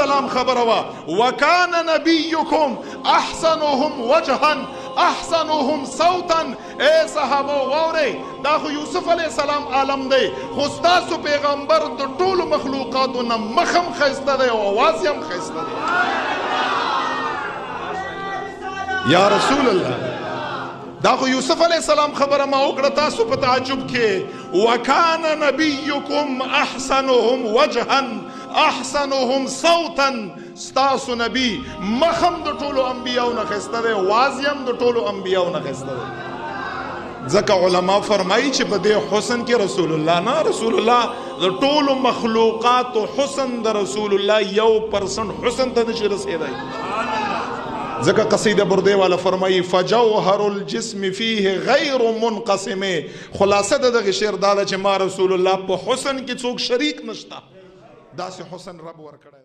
السلام خبر وا وکان نبیکم احسنهم وجها احسنهم صوتا. اے صحابه ووري دا خو یوسف علیہ السلام عالم دی، خو ستاسو پیغمبر د ټولو مخلوقاتو نه مخم خسته دی او اواز یې هم خسته دی. یا رسول الله دا خو یوسف علیہ السلام خبره ما وکړه، تاسو په تعجب کې وکان نبیکم احسنهم وجها احسنهم صوتا. ستاسو نبی مخم د ټولو انبیاو نه خسته دی، واز یې هم د ټولو انبیاو نه خسته دی. ځکه علما فرمایي چې په دې حسن کې رسول الله نه، رسول الله د ټولو مخلوقاتو حسن د رسول الله 1% حسن ته نشي رسېدی. ذکر قصیدہ بردے والا فرمائی فجوہر الجسم فیہ غیر منقسم. خلاصہ دا شعر دادا چھ ما رسول اللہ پا حسن کی څوک شریک نشتا، دا سے حسن رب ورکڑا ہے.